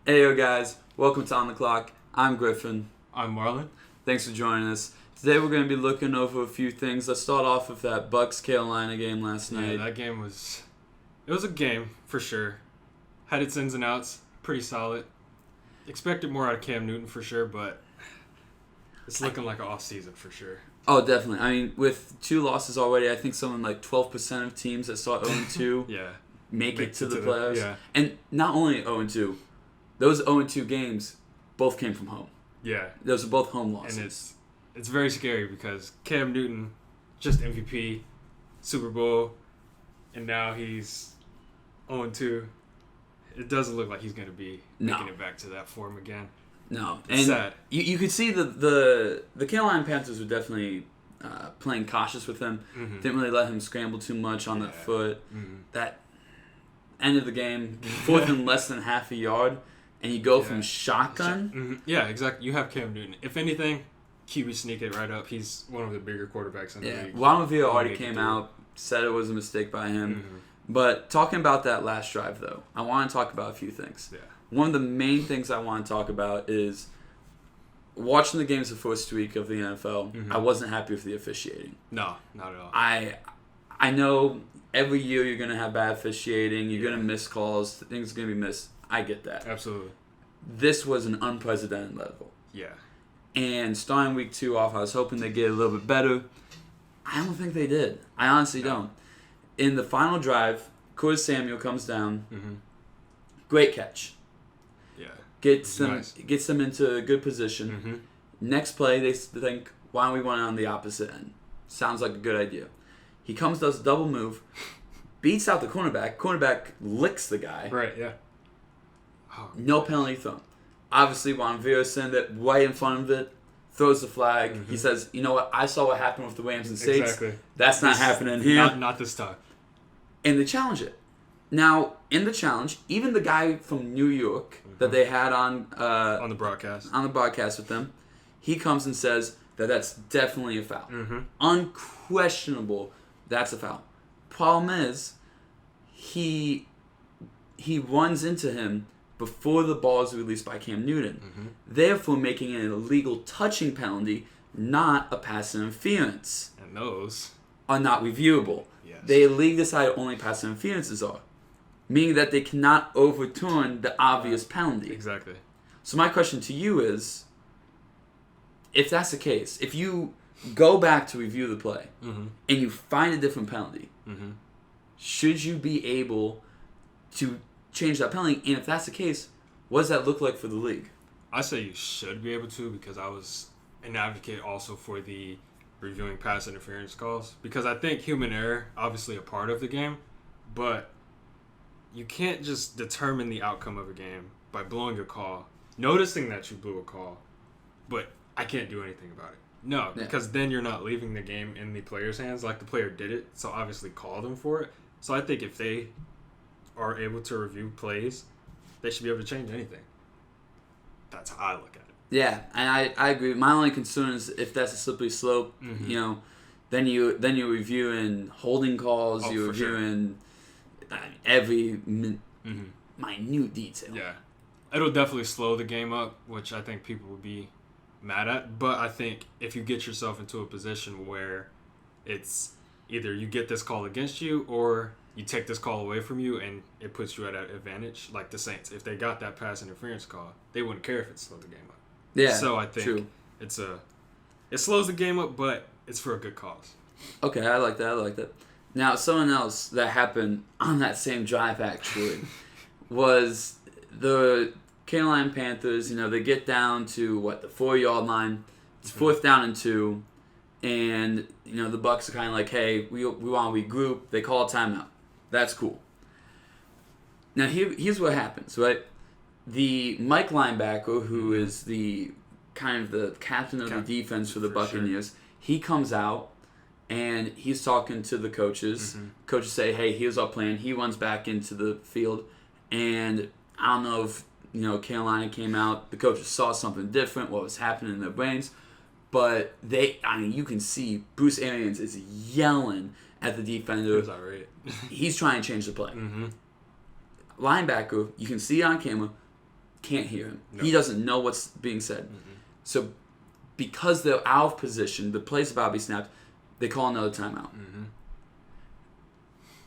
Hey yo guys, welcome to On The Clock. I'm Griffin. I'm Marlon. Thanks for joining us. Today we're going to be looking over a few things. Let's start off with that Bucs-Carolina game last night. Yeah, that game was a game for sure. Had its ins and outs, pretty solid. Expected more out of Cam Newton for sure, but it's looking like an off season for sure. Oh, definitely. I mean, with 2 losses already, I think something like 12% of teams that start 0-2 yeah. make it to the playoffs. Yeah. And not only 0-2, those 0-2 games both came from home. Yeah. Those are both home losses. And it's very scary because Cam Newton, just MVP, Super Bowl, and now he's 0-2. It doesn't look like he's going to be making it back to that form again. No. It's and sad. You could see the Carolina Panthers were definitely playing cautious with him. Mm-hmm. Didn't really let him scramble too much on that foot. Mm-hmm. That end of the game, fourth and less than half a yard, and you go from shotgun. Mm-hmm. Yeah, exactly. You have Cam Newton. If anything, QB sneak it right up. He's one of the bigger quarterbacks in the league. Wamavia already came out, said it was a mistake by him. Mm-hmm. But talking about that last drive, though, I want to talk about a few things. Yeah. One of the main things I want to talk about is watching the games the first week of the NFL. Mm-hmm. I wasn't happy with the officiating. No, not at all. I know every year you're going to have bad officiating. You're going to miss calls. Things are going to be missed. I get that. Absolutely. This was an unprecedented level. Yeah. And starting week 2 off, I was hoping they'd get a little bit better. I don't think they did. I honestly don't. In the final drive, Curtis Samuel comes down. Mm-hmm. Great catch. Yeah. Gets them into a good position. Mm-hmm. Next play, they think, why don't we run it on the opposite end? Sounds like a good idea. He comes, does a double move, beats out the cornerback. Cornerback licks the guy. Right, yeah. Oh, No penalty thrown. Obviously, Juan Vera sent it right in front of it, throws the flag. Mm-hmm. He says, you know what, I saw what happened with the Rams and States. Exactly. That's not happening here. Not this time. And they challenge it. Now, in the challenge, even the guy from New York that they had on the broadcast with them, he comes and says that that's definitely a foul. Mm-hmm. Unquestionable, that's a foul. Problem is, he runs into him before the ball is released by Cam Newton, therefore making it an illegal touching penalty, not a pass interference. And those are not reviewable. Yes. They league decide only pass interferences are, meaning that they cannot overturn the obvious penalty. Exactly. So my question to you is, if that's the case, if you go back to review the play and you find a different penalty, should you be able to change that penalty? And if that's the case, what does that look like for the league? I say you should be able to, because I was an advocate also for the reviewing pass interference calls, because I think human error obviously a part of the game, but you can't just determine the outcome of a game by blowing a call, noticing that you blew a call, but I can't do anything about it. No, because then you're not leaving the game in the player's hands, like the player did it, so obviously call them for it. So I think if they are able to review plays, they should be able to change anything. That's how I look at it. Yeah, and I agree. My only concern is if that's a slippery slope, then you're reviewing holding calls, you're reviewing every minute detail. Yeah, it'll definitely slow the game up, which I think people would be mad at. But I think if you get yourself into a position where it's either you get this call against you or you take this call away from you and it puts you at an advantage, like the Saints, if they got that pass interference call, they wouldn't care if it slowed the game up. Yeah, so I think it slows the game up, but it's for a good cause. Okay, I like that. Now, something else that happened on that same drive actually was the Carolina Panthers. They get down to the 4-yard line. It's 4th down and 2, and the Bucs are kind of like, hey, we want to regroup. They call a timeout. That's cool. Now here's what happens, right? The Mike linebacker, who is the kind of the captain of the defense for the Buccaneers, he comes out and he's talking to the coaches. Coaches say, hey, here's our plan. He runs back into the field, and I don't know if Carolina came out, the coaches saw something different, what was happening in their brains, but you can see Bruce Arians is yelling at the defender. That's all right. He's trying to change the play. Linebacker, you can see it on camera, can't hear him. No. He doesn't know what's being said. Mm-hmm. So because they're out of position, the play's about to be snapped, they call another timeout. Mm-hmm.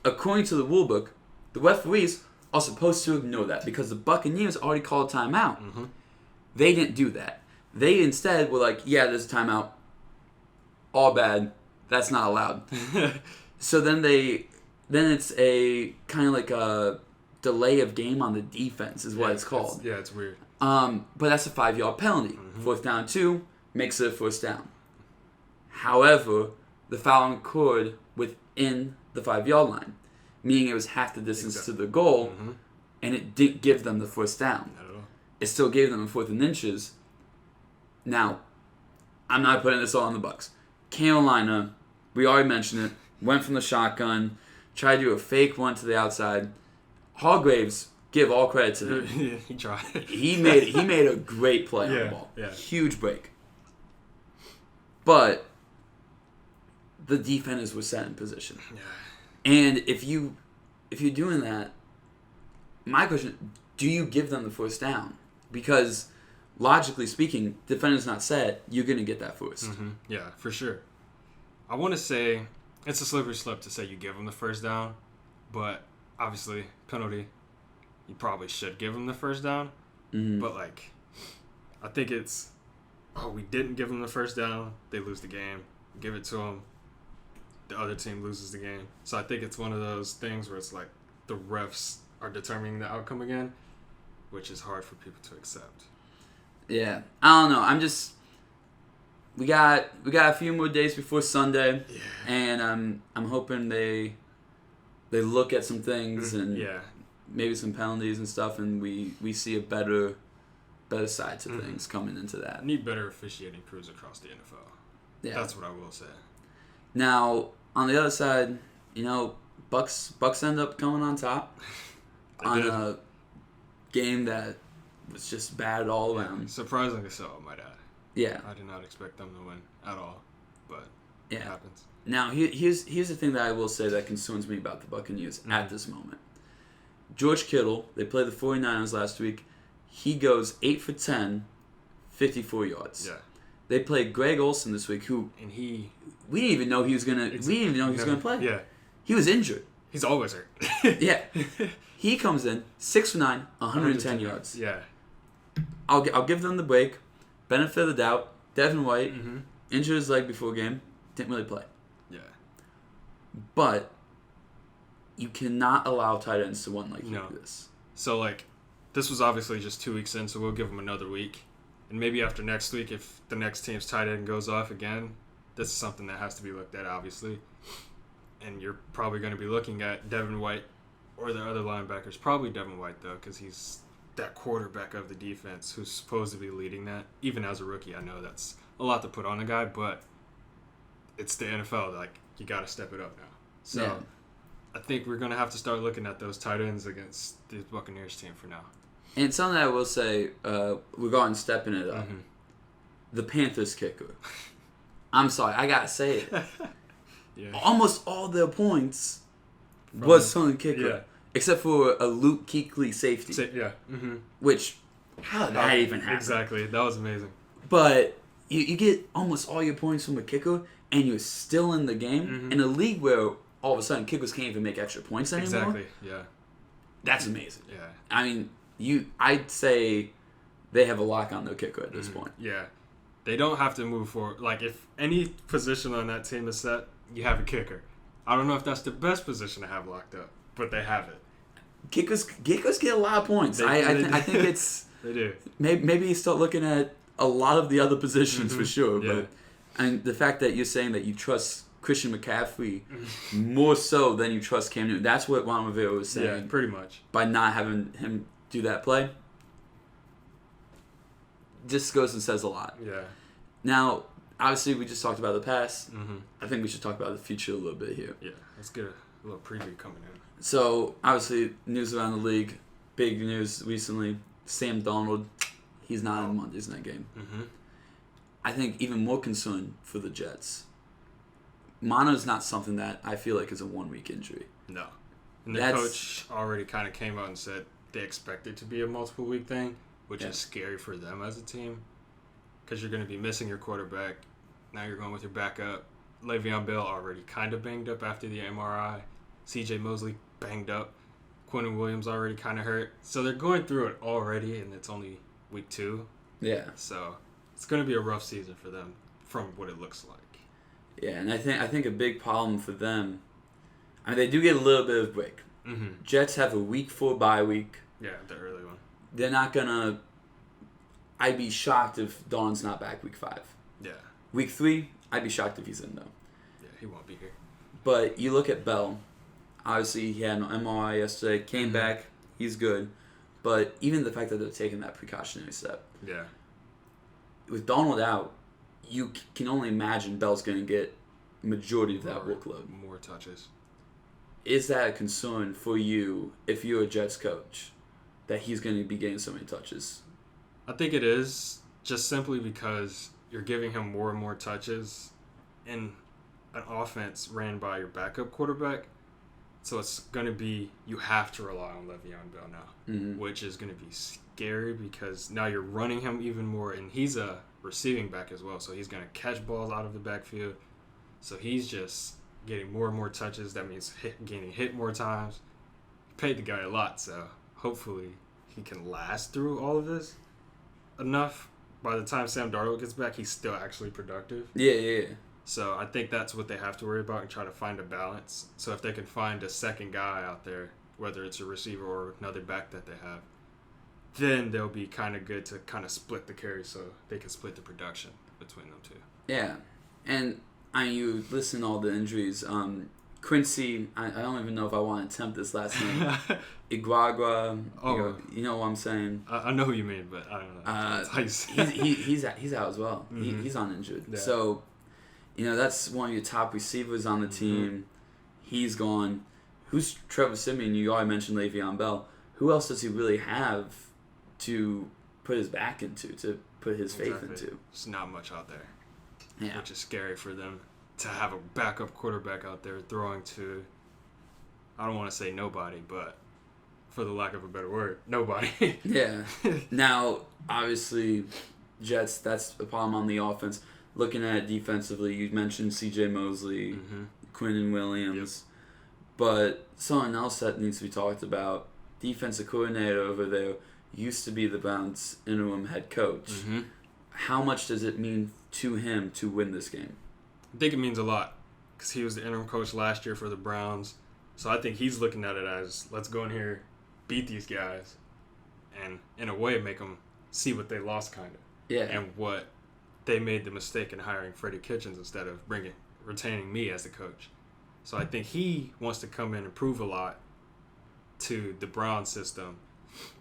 According to the rule book, the referees are supposed to ignore that because the Buccaneers already called a timeout. Mm-hmm. They didn't do that. They instead were like, yeah, there's a timeout. All bad. That's not allowed. So then it's a kind of like a delay of game on the defense is what it's called. It's weird. But that's a 5-yard penalty. Mm-hmm. 4th down 2 makes it a 1st down. However, the foul occurred within the 5-yard line, meaning it was half the distance to the goal, Mm-hmm. and it didn't give them the 1st down. Not at all. It still gave them a 4th and inches. Now, I'm not putting this all on the Bucs. Carolina, we already mentioned it, went from the shotgun, tried to do a fake one to the outside. Hargraves, give all credit to him. He tried. He made a great play on the ball. Yeah. Huge break. But the defenders were set in position. Yeah. And if you're doing that, my question, do you give them the 1st down? Because logically speaking, defender's not set, you're going to get that 1st. Mm-hmm. Yeah, for sure. I want to say it's a slippery slope to say you give them the 1st down, but obviously penalty, you probably should give them the 1st down. Mm-hmm. But like, I think it's, we didn't give them the 1st down, they lose the game. Give it to them, the other team loses the game. So I think it's one of those things where it's like the refs are determining the outcome again, which is hard for people to accept. Yeah, I don't know. We got a few more days before Sunday, and I'm hoping they look at some things and maybe some penalties and stuff, and we see a better side to things coming into that. Need better officiating crews across the NFL. Yeah, that's what I will say. Now on the other side, Bucs end up coming on top on a game that was just bad all around. Surprisingly so, I might add. Yeah. I did not expect them to win at all, but it happens. Now, here's the thing that I will say that concerns me about the Buccaneers at this moment. George Kittle, they played the 49ers last week. He goes 8 for 10, 54 yards. Yeah. They played Greg Olsen this week, we didn't even know he was gonna play. Yeah. He was injured. He's always hurt. Yeah. He comes in 6 for 9, 110 yards. Yeah. I'll give them the break. Benefit of the doubt. Devin White injured his leg before game. Didn't really play. Yeah. But you cannot allow tight ends to run like this. So, this was obviously just 2 weeks in, so we'll give them another week. And maybe after next week, if the next team's tight end goes off again, this is something that has to be looked at, obviously. And you're probably going to be looking at Devin White or the other linebackers. Probably Devin White, though, because he's that quarterback of the defense who's supposed to be leading that. Even as a rookie, I know that's a lot to put on a guy, but it's the NFL. You got to step it up now. So I think we're going to have to start looking at those tight ends against the Buccaneers team for now. And something I will say regarding stepping it up, the Panthers kicker. I'm sorry, I got to say it. Almost all their points was from the kicker. Yeah. Except for a Luke Kuechly safety. Which, how did that even happen? Exactly. That was amazing. But you get almost all your points from a kicker, and you're still in the game. In a league where all of a sudden kickers can't even make extra points anymore. Exactly, yeah. That's amazing. Yeah. I mean, I'd say they have a lock on their kicker at this point. Yeah. They don't have to move forward. If any position on that team is set, you have a kicker. I don't know if that's the best position to have locked up, but they have it. Kickers get a lot of points. I think it's... They do. Maybe you start looking at a lot of the other positions for sure. Yeah. But the fact that you're saying that you trust Christian McCaffrey more so than you trust Cam Newton, that's what Ron Rivera was saying. Yeah, pretty much. By not having him do that play. Just goes and says a lot. Yeah. Now, obviously, we just talked about the past. I think we should talk about the future a little bit here. Yeah, let's get a little preview coming in. So, obviously, news around the league. Big news recently. Sam Darnold, he's not in Monday's night game. I think even more concern for the Jets. Mono's not something that I feel like is a 1 week injury. No. And the coach already kind of came out and said they expect it to be a multiple week thing. which is scary for them as a team because you're going to be missing your quarterback. Now you're going with your backup. Le'Veon Bell already kind of banged up after the MRI. C.J. Mosley banged up. Quentin Williams already kind of hurt. So they're going through it already, and it's only week 2. Yeah. So it's going to be a rough season for them from what it looks like. Yeah, and I think a big problem for them, I mean, they do get a little bit of break. Mm-hmm. Jets have a week 4 bye week. Yeah, the early one. They're not going to... I'd be shocked if Don's not back week 5. Yeah. Week 3, I'd be shocked if he's in, though. Yeah, he won't be here. But you look at Bell. Obviously, he had an MRI yesterday. Came back. He's good. But even the fact that they're taking that precautionary step. Yeah. With Donald out, you can only imagine Bell's going to get majority of that workload. More touches. Is that a concern for you if you're a Jets coach, that he's going to be getting so many touches? I think it is, just simply because you're giving him more and more touches in an offense ran by your backup quarterback. So it's going to be, you have to rely on Le'Veon Bell now, which is going to be scary because now you're running him even more, and he's a receiving back as well, so he's going to catch balls out of the backfield. So he's just getting more and more touches. That means getting hit more times. You paid the guy a lot, so hopefully he can last through all of this enough. By the time Sam Darnold gets back, he's still actually productive. Yeah. So I think that's what they have to worry about and try to find a balance. So if they can find a second guy out there, whether it's a receiver or another back that they have, then they'll be kind of good to kind of split the carry so they can split the production between them two. Yeah. And you listen to all the injuries. Quincy, I don't even know if I want to attempt this last name. Iguagua. Oh. You know what I'm saying? I know who you mean, but I don't know. That's how you say it. He's out as well. Mm-hmm. He's uninjured. Yeah. So, that's one of your top receivers on the team. He's gone. Who's Trevor Siemian? You already mentioned Le'Veon Bell. Who else does he really have to put his back into, to put his faith into? There's not much out there. Yeah. Which is scary for them to have a backup quarterback out there throwing to, I don't want to say nobody, but for the lack of a better word, nobody. Yeah. Now, obviously, Jets, that's a problem on the offense. Looking at it defensively, you mentioned C.J. Mosley, Quentin Williams. Yep. But something else that needs to be talked about, defensive coordinator over there used to be the Browns' interim head coach. Mm-hmm. How much does it mean to him to win this game? I think it means a lot because he was the interim coach last year for the Browns. So I think he's looking at it as, let's go in here, beat these guys, and in a way make them see what they lost kind of. Yeah. And what they made the mistake in hiring Freddie Kitchens instead of retaining me as the coach. So I think he wants to come in and prove a lot to the Browns system.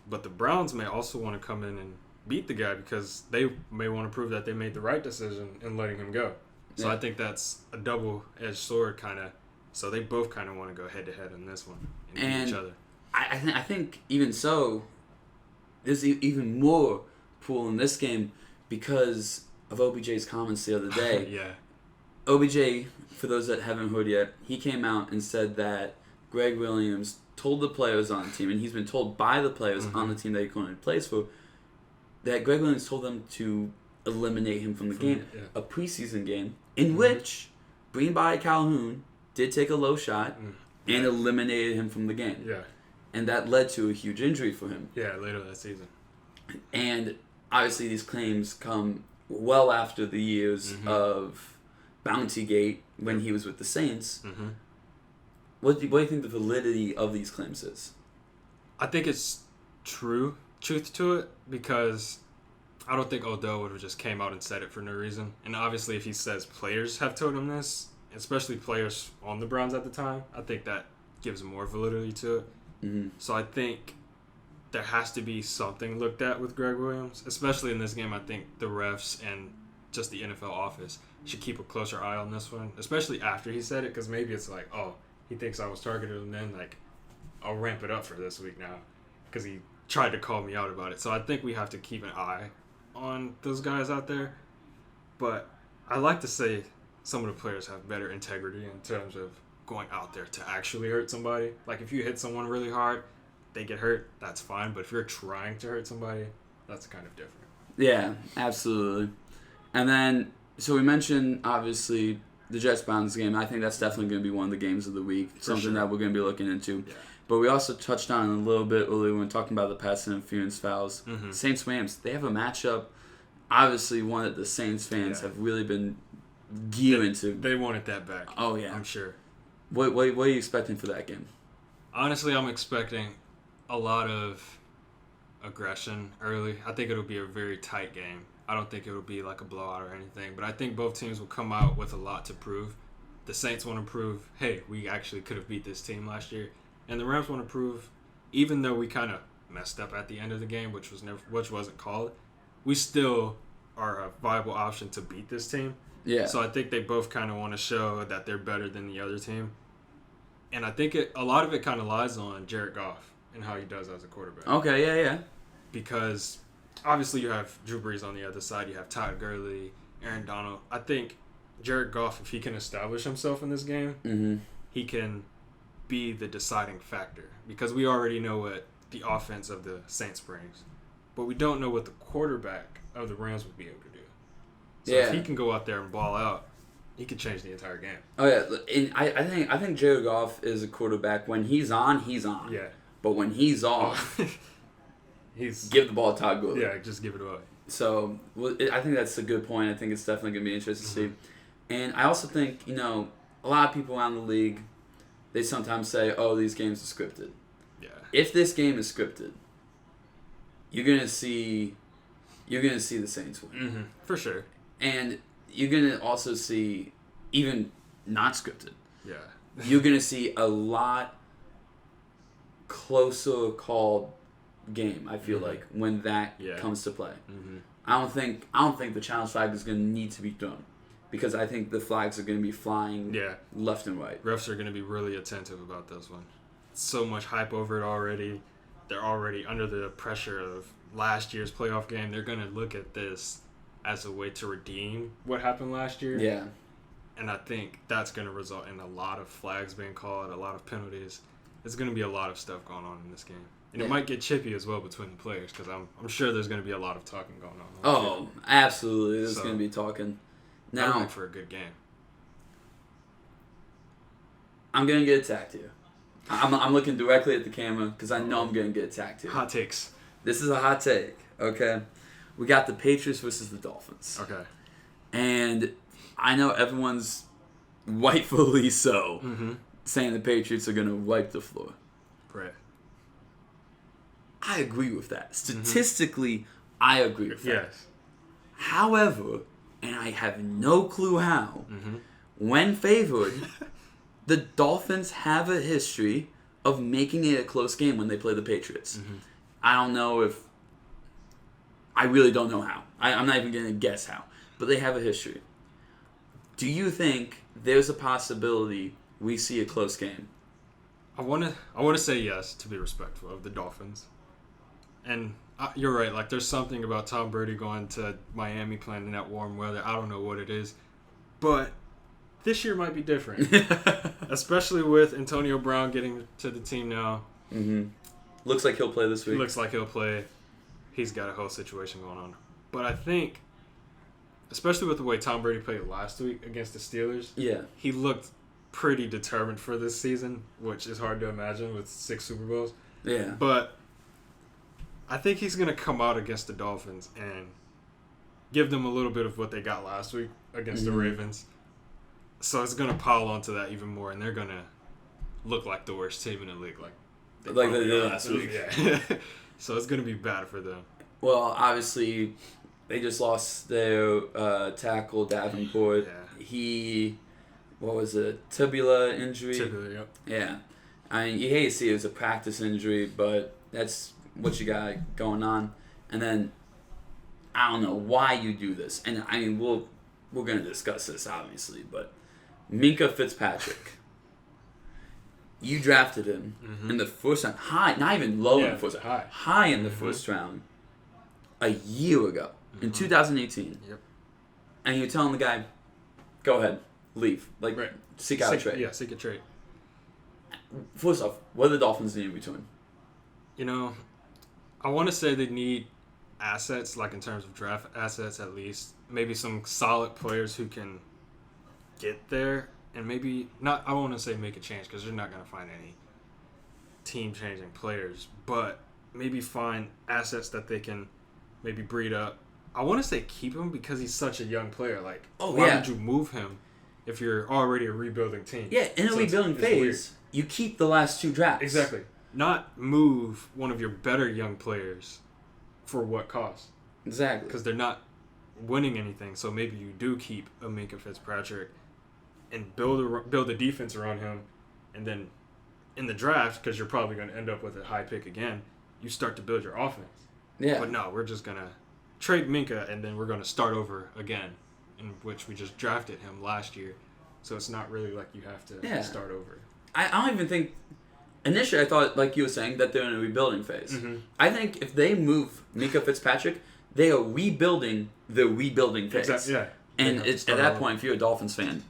But the Browns may also want to come in and beat the guy because they may want to prove that they made the right decision in letting him go. So I think that's a double-edged sword kind of. So they both kind of want to go head-to-head on this one and beat each other. I think even so, there's even more pool in this game because of OBJ's comments the other day. Yeah. OBJ, for those that haven't heard yet, he came out and said that Greg Williams told the players on the team, and he's been told by the players on the team that he currently plays for, that Greg Williams told them to eliminate him from the game. Yeah. A preseason game in which Greenby Calhoun did take a low shot and eliminated him from the game. Yeah. And that led to a huge injury for him. Yeah, later that season. And obviously these claims come well after the years of Bountygate when he was with the Saints. Mm-hmm. What do you think the validity of these claims is? I think it's truth to it because I don't think Odell would have just came out and said it for no reason. And obviously if he says players have told him this, especially players on the Browns at the time, I think that gives more validity to it. Mm-hmm. So I think there has to be something looked at with Greg Williams, especially in this game. I think the refs and just the NFL office should keep a closer eye on this one, especially after he said it, because maybe it's like, oh, he thinks I was targeted, and then like I'll ramp it up for this week now because he tried to call me out about it. So I think we have to keep an eye on those guys out there. But I like to say some of the players have better integrity in terms of going out there to actually hurt somebody. Like if you hit someone really hard, they get hurt, that's fine. But if you're trying to hurt somebody, that's kind of different. Yeah, absolutely. And then, so we mentioned, obviously, the Jets-Browns game. I think that's definitely going to be one of the games of the week, something that we're going to be looking into. Yeah. But we also touched on it a little bit earlier when we were talking about the pass interference fouls. Mm-hmm. Saints-Rams, they have a matchup, obviously one that the Saints fans have really been gearing to. They wanted that back. Oh, yeah. I'm sure. What are you expecting for that game? Honestly, I'm expecting a lot of aggression early. I think it'll be a very tight game. I don't think it'll be like a blowout or anything, but I think both teams will come out with a lot to prove. The Saints want to prove, hey, we actually could have beat this team last year, and the Rams want to prove, even though we kind of messed up at the end of the game, which wasn't called, we still are a viable option to beat this team. Yeah. So I think they both kind of want to show that they're better than the other team, and I think a lot of it kind of lies on Jared Goff and how he does as a quarterback. Okay, yeah. Because obviously you have Drew Brees on the other side, you have Todd Gurley, Aaron Donald. I think Jared Goff, if he can establish himself in this game, he can be the deciding factor. Because we already know what the offense of the Saints brings, but we don't know what the quarterback of the Rams would be able to do. So if he can go out there and ball out, he could change the entire game. Oh yeah, and I think Jared Goff is a quarterback. When he's on, he's on. Yeah. But when he's off, give the ball to Todd Gurley. Yeah, just give it away. So I think that's a good point. I think it's definitely going to be interesting to see. And I also think, a lot of people around the league, they sometimes say, oh, these games are scripted. Yeah. If this game is scripted, you're going to see the Saints win. Mm-hmm. For sure. And you're going to also see, even not scripted, you're going to see a lot closer called game, I feel like, when that comes to play. Mm-hmm. I don't think the challenge flag is going to need to be thrown, because I think the flags are going to be flying left and right. Refs are going to be really attentive about this one. So much hype over it already. They're already under the pressure of last year's playoff game. They're going to look at this as a way to redeem what happened last year. Yeah. And I think that's going to result in a lot of flags being called, a lot of penalties. There's going to be a lot of stuff going on in this game. And it might get chippy as well between the players, because I'm sure there's going to be a lot of talking going on. Oh, absolutely. There's going to be talking. Now, I'm for a good game. I'm going to get attacked here. I'm looking directly at the camera because I know I'm going to get attacked here. Hot takes. This is a hot take, okay? We got the Patriots versus the Dolphins. Okay. And I know everyone's rightfully so saying the Patriots are going to wipe the floor. Right. I agree with that. Statistically, I agree with that. Yes. However, and I have no clue how, when favored, the Dolphins have a history of making it a close game when they play the Patriots. I don't know if... I really don't know how. I'm not even going to guess how. But they have a history. Do you think there's a possibility we see a close game? I want to say yes, to be respectful of the Dolphins. And you're right. Like, there's something about Tom Brady going to Miami playing in that warm weather. I don't know what it is. But this year might be different. Especially with Antonio Brown getting to the team now. Looks like he'll play this week. Looks like he'll play. He's got a whole situation going on. But I think, especially with the way Tom Brady played last week against the Steelers, he looked pretty determined for this season, which is hard to imagine with 6 Super Bowls. Yeah. But I think he's going to come out against the Dolphins and give them a little bit of what they got last week against the Ravens. So it's going to pile onto that even more, and they're going to look like the worst team in the league. Like they did last week. Yeah. So it's going to be bad for them. Well, obviously, they just lost their tackle, Davenport. He, what was it, tibia injury? Tibia, yep. Yeah. I mean, you hate to see it as a practice injury, but that's what you got going on. And then, I don't know why you do this. And, I mean, we're going to discuss this, obviously, but Minkah Fitzpatrick. You drafted him in the first round, high, not even low in the first round, high in the first round, a year ago, in 2018. Yep. And you're telling the guy, go ahead, leave. Like, seek out a trade. Yeah, seek a trade. First off, what do the Dolphins need in return? I want to say they need assets, like in terms of draft assets at least. Maybe some solid players who can get there and maybe not. I won't want to say make a change because you're not going to find any team-changing players, but maybe find assets that they can maybe breed up. I want to say keep him because he's such a young player. Like, why would you move him if you're already a rebuilding team? Yeah, in a rebuilding phase, you keep the last 2 drafts. Exactly. Not move one of your better young players for what cost. Exactly. Because they're not winning anything. So maybe you do keep a Minkah Fitzpatrick and build a defense around him. And then in the draft, because you're probably going to end up with a high pick again, you start to build your offense. Yeah. But no, we're just going to trade Minkah and then we're going to start over again, in which we just drafted him last year. So it's not really like you have to start over. I don't even think... Initially, I thought, like you were saying, that they're in a rebuilding phase. Mm-hmm. I think if they move Minkah Fitzpatrick, they are rebuilding the rebuilding phase. Exactly, yeah. And it's, at that point, if you're a Dolphins fan...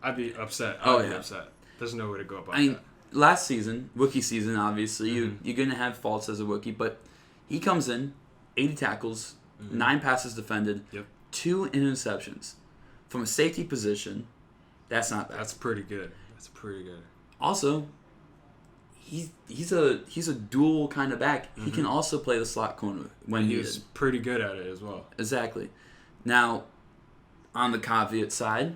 I'd be upset. I'd be upset. There's no way to go about that. Last season, rookie season, obviously, you're going to have faults as a rookie, but he comes in, 80 tackles, 9 passes defended, 2 interceptions. From a safety position, that's not bad. That's pretty good. Also... He's a dual kind of back. He can also play the slot corner when he's pretty good at it as well. Exactly. Now, on the caveat side,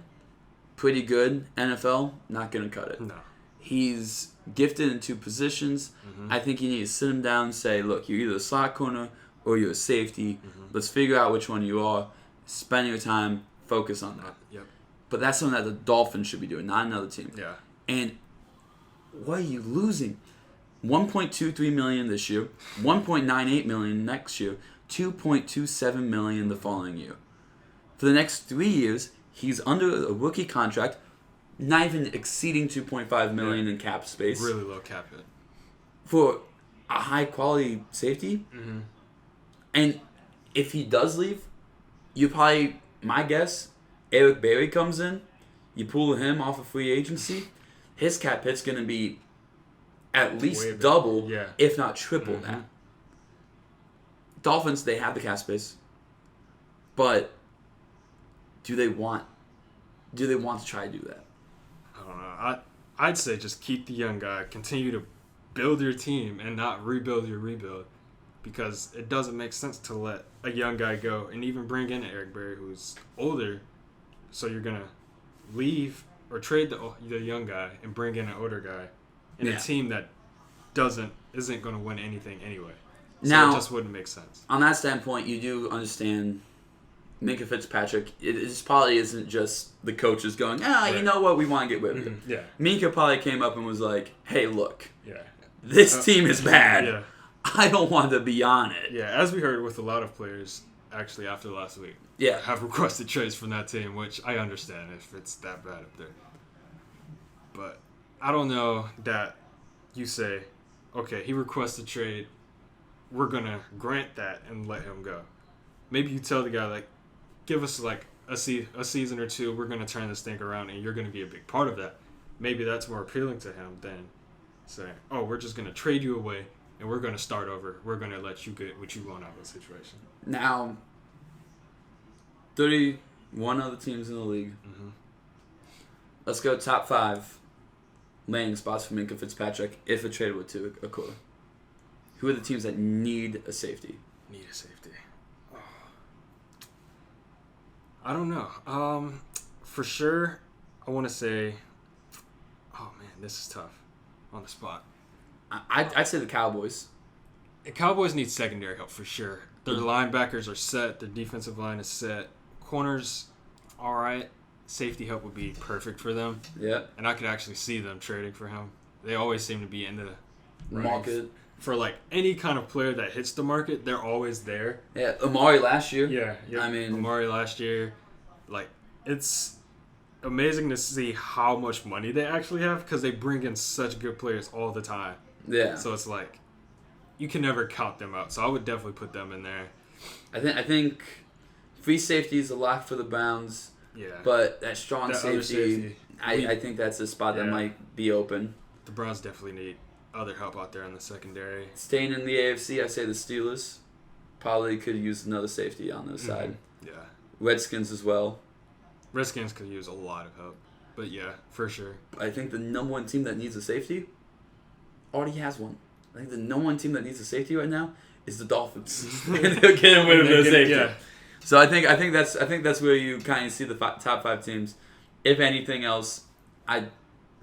pretty good NFL, not going to cut it. No. He's gifted in 2 positions. I think you need to sit him down and say, look, you're either a slot corner or you're a safety. Let's figure out which one you are. Spend your time, focus on that. Yep. But that's something that the Dolphins should be doing, not another team. Yeah. And what are you losing? $1.23 million this year, $1.98 million next year, $2.27 million the following year. For the next 3 years, he's under a rookie contract, not even exceeding $2.5 million in cap space. Really low cap hit. For a high quality safety. And if he does leave, you probably, my guess, Eric Berry comes in, you pull him off of free agency, his cap hit's going to be at least double, if not triple that. Dolphins, they have the cap space, but do they want to try to do that? I don't know. I'd say just keep the young guy, continue to build your team, and not rebuild your rebuild, because it doesn't make sense to let a young guy go and even bring in Eric Berry, who's older. So you're gonna leave or trade the young guy and bring in an older guy in a team that isn't going to win anything anyway. So now, it just wouldn't make sense. On that standpoint, you do understand Minkah Fitzpatrick. It probably isn't just the coaches going, you know what, we want to get rid of him. Yeah. Minkah probably came up and was like, hey, look, this team is bad. Yeah. I don't want to be on it. Yeah, as we heard with a lot of players, actually, after last week, have requested trades from that team, which I understand if it's that bad up there. But I don't know that you say, okay, he requested trade, we're going to grant that and let him go. Maybe you tell the guy, like, give us, like, a season or 2, we're going to turn this thing around, and you're going to be a big part of that. Maybe that's more appealing to him than saying, oh, we're just going to trade you away, and we're going to start over. We're going to let you get what you want out of the situation. Now, 31 other teams in the league. Let's go top 5 landing spots for Minkah Fitzpatrick if a trade were to occur. Who are the teams that need a safety? Oh. I don't know. For sure, I want to say... Oh, man, this is tough on the spot. I'd say the Cowboys. The Cowboys need secondary help for sure. Their linebackers are set. Their defensive line is set. Corners, all right. Safety help would be perfect for them. Yeah. And I could actually see them trading for him. They always seem to be in the market. For like any kind of player that hits the market, they're always there. Yeah, Amari last year. Yeah. I mean, Amari last year. Like, it's amazing to see how much money they actually have because they bring in such good players all the time. Yeah. So it's like, you can never count them out. So I would definitely put them in there. I think free safety is a lock for the Browns. Yeah. But that strong safety, I think that's a spot that might be open. The Browns definitely need other help out there in the secondary. Staying in the AFC, I say the Steelers. probably could use another safety on their side. Yeah. Redskins as well. Redskins could use a lot of help. But yeah, for sure. I think the number one team that needs a safety already has one. I think the number one team that needs a safety right now is the Dolphins. And they'll get him rid of their safety. Yeah. So I think that's where you kind of see the top 5 teams. If anything else,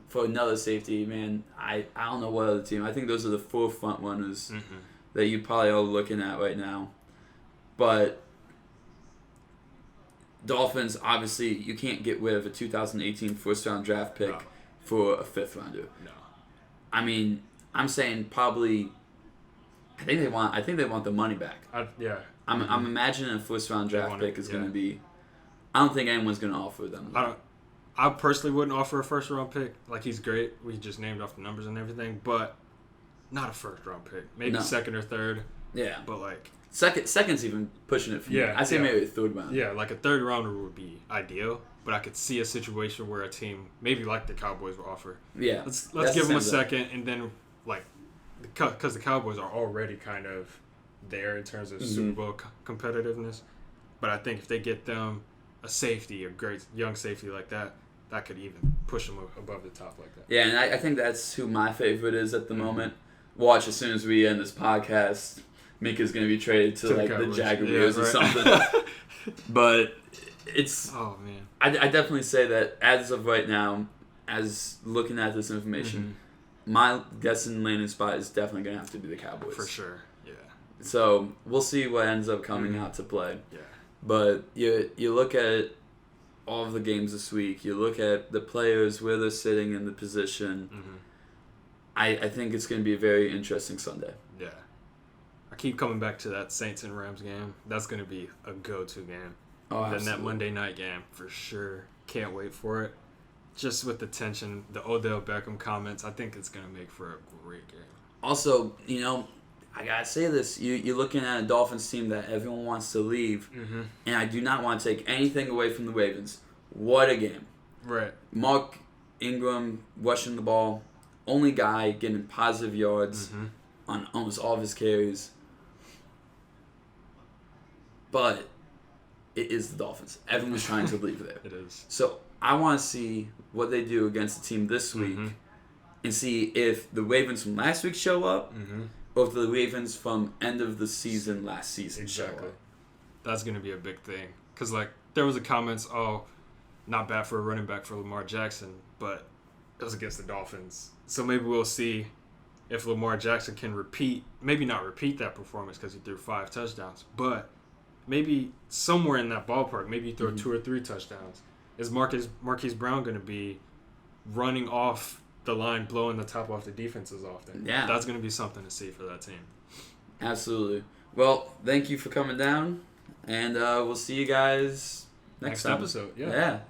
for another safety, man, I don't know what other team. I think those are the 4 front runners that you probably are looking at right now. But Dolphins, obviously, you can't get rid of a 2018 first-round draft pick for a 5th rounder. No. I mean, I'm saying probably. I think they want the money back. Yeah. I'm imagining a first-round draft pick is going to be. I don't think anyone's going to offer them. I personally wouldn't offer a first-round pick. Like, he's great. We just named off the numbers and everything, but not a first-round pick. Maybe second or third. Yeah. But like. Second's even pushing it for me. I say maybe a 3rd round. Yeah, like a 3rd rounder would be ideal, but I could see a situation where a team, maybe like the Cowboys, will offer. Yeah. Let's give them a second, and then like, because the Cowboys are already kind of there in terms of Super Bowl competitiveness, but I think if they get them a safety, a great young safety like that, that could even push them above the top like that. Yeah, and I think that's who my favorite is at the moment. Watch as soon as we end this podcast. Minkah's going to be traded to like the Jaguars or something. But it's... Oh, man. I definitely say that as of right now, as looking at this information, my guessing landing spot is definitely going to have to be the Cowboys. For sure, yeah. So we'll see what ends up coming out to play. Yeah. But you look at all of the games this week, you look at the players, where they're sitting in the position. I think it's going to be a very interesting Sunday. Yeah. I keep coming back to that Saints and Rams game. That's going to be a go-to game. Oh, then that Monday night game, for sure. Can't wait for it. Just with the tension, the Odell Beckham comments, I think it's going to make for a great game. Also, I got to say this. You're looking at a Dolphins team that everyone wants to leave, and I do not want to take anything away from the Ravens. What a game. Right. Mark Ingram rushing the ball. Only guy getting positive yards on almost all of his carries. But it is the Dolphins. Everyone's trying to leave there. It is. So I want to see what they do against the team this week and see if the Ravens from last week show up or if the Ravens from end of the season last season show up. That's going to be a big thing. Because, like, there was a comments, not bad for a running back for Lamar Jackson, but it was against the Dolphins. So maybe we'll see if Lamar Jackson can maybe not repeat that performance because he threw 5 touchdowns, but maybe somewhere in that ballpark, maybe you throw 2 or 3 touchdowns. Is Marquise Brown going to be running off the line, blowing the top off the defenses often? Yeah. That's going to be something to see for that team. Absolutely. Well, thank you for coming down, and we'll see you guys next time. Episode. Yeah.